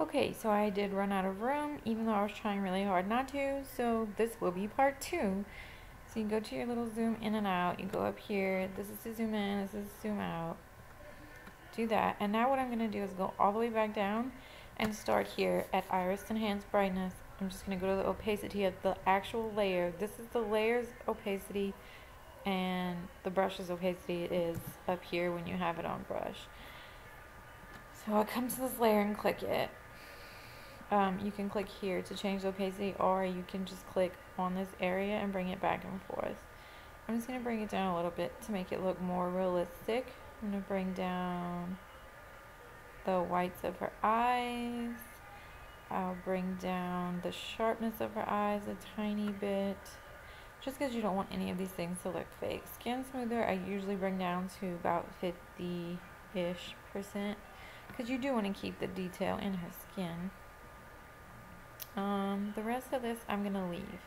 Okay, so I did run out of room, even though I was trying really hard not to, so this will be part two. So you go to your little zoom in and out, you go up here, this is to zoom in, this is to zoom out. Do that, and now what I'm going to do is go all the way back down and start here at Iris Enhanced Brightness. I'm just going to go to the opacity of the actual layer. This is the layer's opacity, and the brush's opacity is up here when you have it on brush. So I come to this layer and click it. You can click here to change the opacity, or you can just click on this area and bring it back and forth. I'm just going to bring it down a little bit to make it look more realistic. I'm going to bring down the whites of her eyes. I'll bring down the sharpness of her eyes a tiny bit, just because you don't want any of these things to look fake. Skin smoother I usually bring down to about 50-ish %, because you do want to keep the detail in her skin. The rest of this I'm going to leave.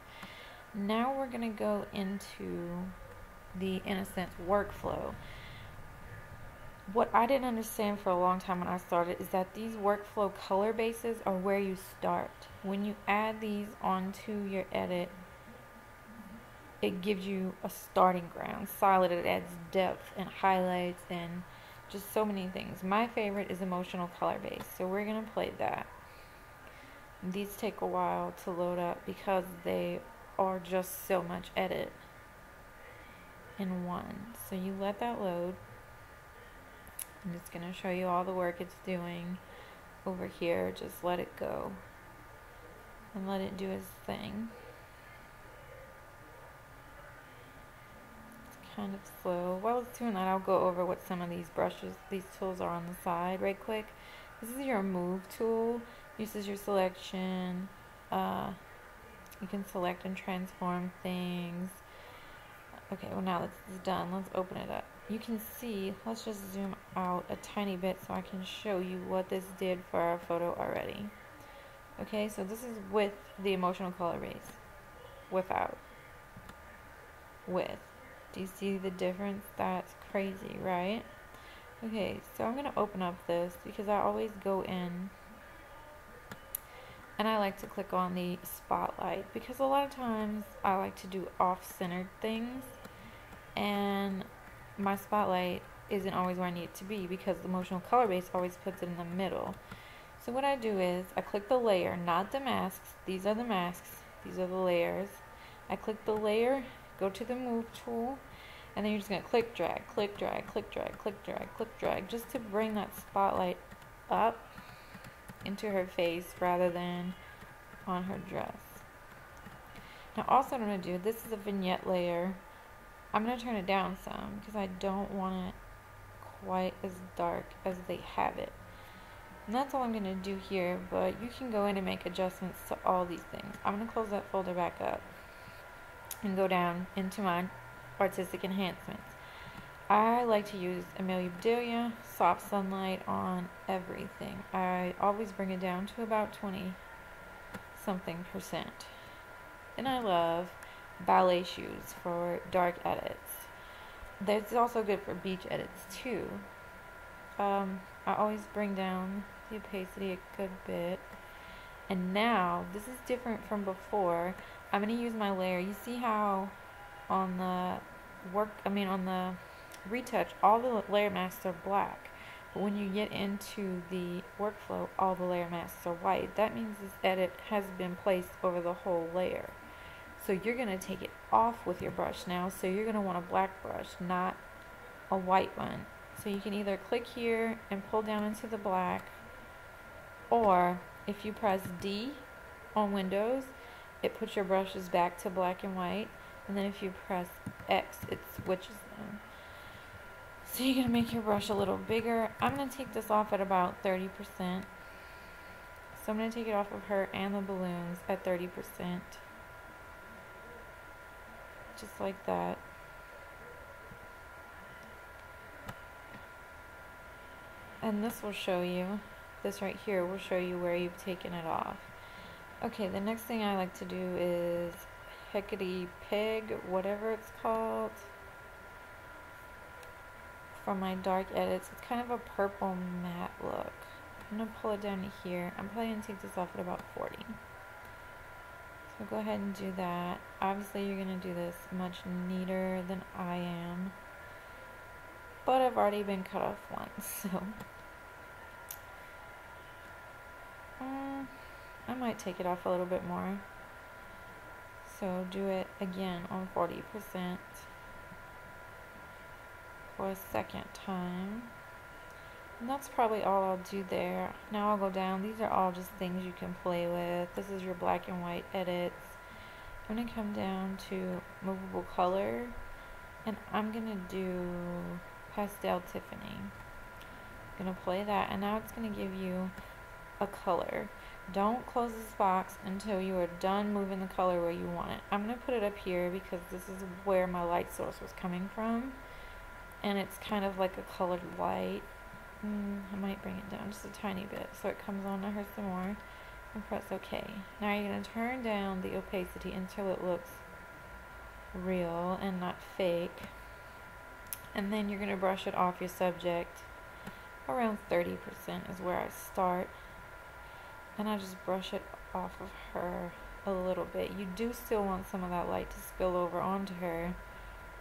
Now we're going to go into the Innocence workflow. What I didn't understand for a long time when I started is that these workflow color bases are where you start. When you add these onto your edit, it gives you a starting ground. Solid, it adds depth and highlights and just so many things. My favorite is emotional color base, so we're going to play that. These take a while to load up because they are just so much edit in one. So you let that load. I'm just going to show you all the work it's doing over here. Just let it go and let it do its thing. It's kind of slow. While it's doing that, I'll go over what some of these brushes, these tools are on the side right quick. This is your move tool. This is your selection. You can select and transform things. Okay, well now this is done. Let's open it up. You can see, let's just zoom out a tiny bit so I can show you what this did for our photo already. Okay, so this is with the emotional color base. Without. With. Do you see the difference? That's crazy, right? Okay, so I'm going to open up this because I always go in and I like to click on the spotlight because a lot of times I like to do off-centered things, and my spotlight isn't always where I need it to be because the emotional color base always puts it in the middle. So what I do is I click the layer, not the masks. These are the masks. These are the layers. I click the layer, go to the move tool, and then you're just going to click drag, click drag, click drag, click drag, click drag, just to bring that spotlight up into her face rather than on her dress. Now also what I'm going to do, this is a vignette layer. I'm going to turn it down some because I don't want it quite as dark as they have it. And that's all I'm going to do here, but you can go in and make adjustments to all these things. I'm going to close that folder back up and go down into my artistic enhancements. I like to use Amelia Bedelia, soft sunlight on everything. I always bring it down to about 20 something %. And I love ballet shoes for dark edits. That's also good for beach edits too. I always bring down the opacity a good bit. And now, this is different from before. I'm going to use my layer. You see how on the on the retouch, all the layer masks are black. But when you get into the workflow, all the layer masks are white. That means this edit has been placed over the whole layer. So you're going to take it off with your brush now. So you're going to want a black brush, not a white one. So you can either click here and pull down into the black, or if you press D on Windows, it puts your brushes back to black and white. And then if you press X, it switches them. So you're going to make your brush a little bigger. I'm going to take this off at about 30%. So I'm going to take it off of her and the balloons at 30%. Just like that. And this will show you, this right here will show you where you've taken it off. Okay, the next thing I like to do is Hecate Pig, whatever it's called. For my dark edits, it's kind of a purple matte look. I'm going to pull it down to here. I'm probably going to take this off at about 40. So go ahead and do that. Obviously you're going to do this much neater than I am. But I've already been cut off once, so I might take it off a little bit more. So do it again on 40% for a second time. And that's probably all I'll do there. Now I'll go down. These are all just things you can play with. This is your black and white edits. I'm going to come down to movable color, and I'm going to do Pastel Tiffany. I'm going to play that, and now it's going to give you a color. Don't close this box until you are done moving the color where you want it. I'm going to put it up here because this is where my light source was coming from, and it's kind of like a colored light. I might bring it down just a tiny bit so it comes on to her some more, and press OK. Now you're going to turn down the opacity until it looks real and not fake, and then you're going to brush it off your subject. Around 30% is where I start, and I just brush it off of her a little bit. You do still want some of that light to spill over onto her,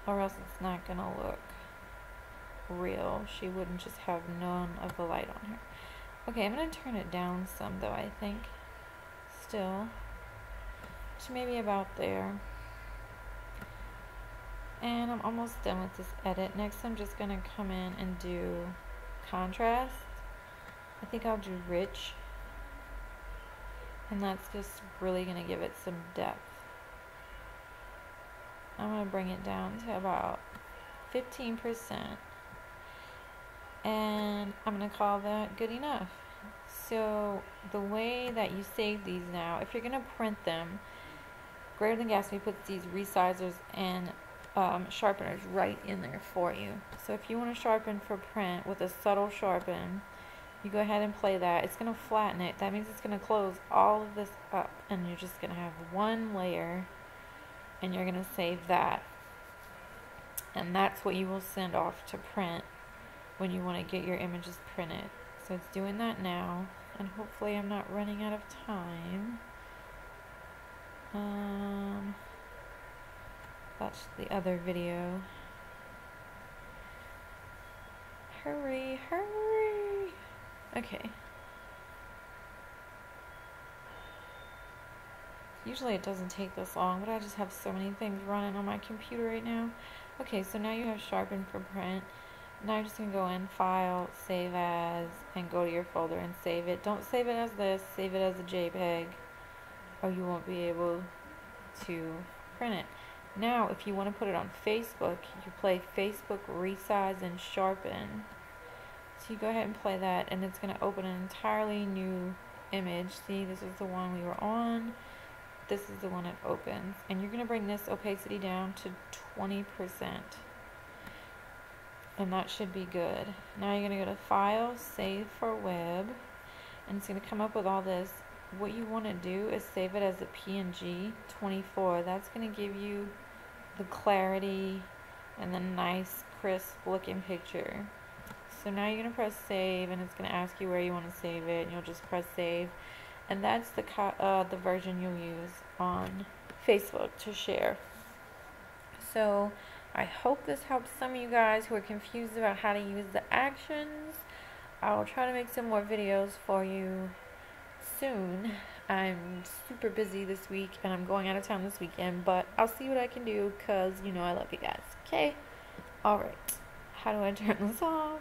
or else it's not going to look real. She wouldn't just have none of the light on her. Okay, I'm going to turn it down some though, I think. Still. So maybe about there. And I'm almost done with this edit. Next I'm just going to come in and do contrast. I think I'll do rich. And that's just really going to give it some depth. I'm going to bring it down to about 15%. And I'm going to call that good enough. So the way that you save these now, if you're going to print them, Greater Than Gatsby puts these resizers and sharpeners right in there for you. So if you want to sharpen for print with a subtle sharpen, you go ahead and play that. It's going to flatten it. That means it's going to close all of this up, and you're just going to have one layer, and you're going to save that. And that's what you will send off to print when you want to get your images printed. So it's doing that now, and hopefully I'm not running out of time. That's the other video. Hurry, hurry! Okay. Usually it doesn't take this long, but I just have so many things running on my computer right now. Okay, so now you have sharpen for print. Now you're just going to go in, File, Save As, and go to your folder and save it. Don't save it as this, save it as a JPEG, or you won't be able to print it. Now, if you want to put it on Facebook, you play Facebook Resize and Sharpen. So you go ahead and play that, and it's going to open an entirely new image. See, this is the one we were on. This is the one it opens. And you're going to bring this opacity down to 20%. And that should be good. Now you're going to go to File, Save for Web, and it's going to come up with all this. What you want to do is save it as a PNG 24. That's going to give you the clarity and the nice crisp looking picture. So now you're going to press save, and it's going to ask you where you want to save it, and you'll just press save. And that's the version you'll use on Facebook to share. So I hope this helps some of you guys who are confused about how to use the actions. I'll try to make some more videos for you soon. I'm super busy this week, and I'm going out of town this weekend, but I'll see what I can do, because you know I love you guys. Okay? Alright. How do I turn this off?